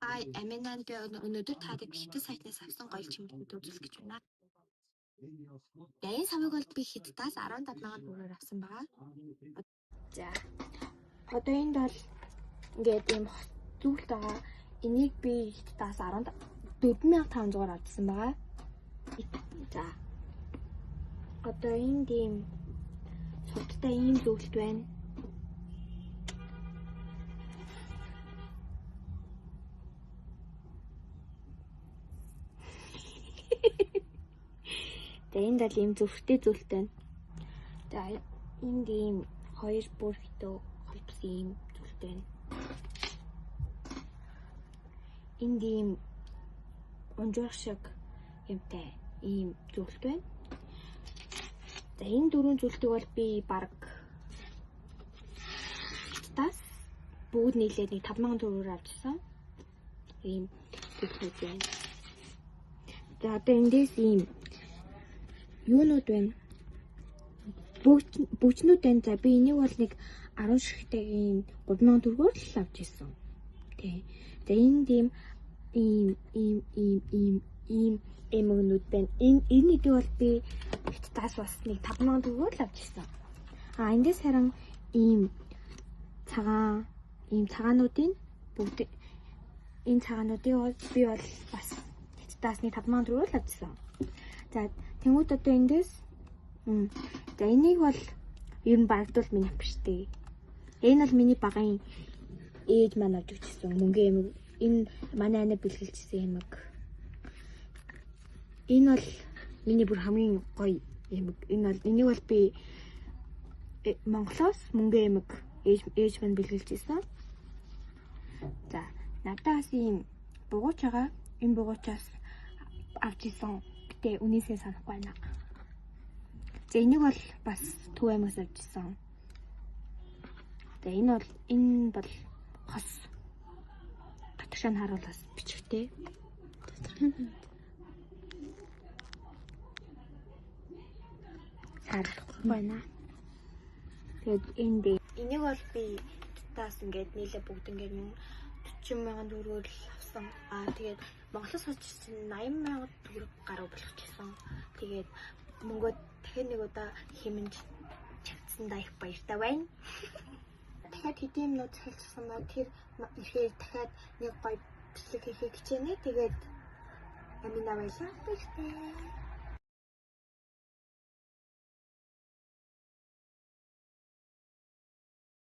Аминан би өнөөдөр таадаг хятад сайтнаас авсан гоё чимэглэлүүд үзүүлэх гэж байна. Энэ савыг бол би хятадаас 17,000 төгрөгөөр авсан байгаа. За. Одоо энд бол ингээд ийм зүйлт байгаа. Энийг би хятадаас 14,500-аар авсан байгаа. За. Одоо энд ийм судтай ийм зүйлт байна. За энд бол ийм зүрхтэй зүйлт байна. За энд ийм хоёр бүр хитөө холбосон ийм зүйлт байна. Энд ийм унжуур шиг юмтай ийм зүйлт байна. За энэ дөрвөн зүйлтийг бол би баг тас бүгд нийлээд 5,000 төгрөгөөр авчихсан. Ийм зүйлтүүд байна. За одоо эндээс ийм юунууд байна? Бүчнүүд байна. За би энийг бол нэг 10 ширхтэйгийн 3,000 төгрөгөөр л авч ирсэн. Тэ. За энд ийм эмгэнүүд байна. Энэ нэг бол би хятадаас бас нэг 5,000 төгрөгөөр л авч ирсэн. Эндээс харин ийм цагаануудын бүгд энэ цагаануудыг би бол бас хятадаас нэг 5,000 төгрөгөөр л авчихсан. За тэнгууд одоо эндээс за энийг бол ер нь багтуул миний авчихтэй. Энэ бол миний багын ээж маань авч өгсөн мөнгө юм. Энэ манай ана бэлгэлжсэн юмэг. Энэ бол миний бүр хамгийн гоё юмэг. Энийг бол би Монголоос мөнгө юмэг ээж маань бэлгэлжсэн. За надаас ийм бугууч байгаа. Энэ бугуучаас авч исэн. Гэтэ үнээсээ санахгүй байна. За энийг бол бас Төв аймагаас авч исэн. За энэ бол хос. Батгшаан харуулаас бичгтэй. Харахгүй байна. Тэгээд энийг бол би таас ингээд нийлээ бүгд ингээд 40,000 төгрөгөөр л авсан. Тэгээд Монголоос авч ирсэн 80,000 төгрөг гаруй болгочихсон. Тэгээд мөнгөө дахин нэг удаа хэмнэж чадсандаа их баяртай байна. Дахиад хэдийн минут цайлцсан ба тэр ихээр дахиад нэг гоё бичлэг хийхийг хичээнэ. Тэгээд амина баялаа.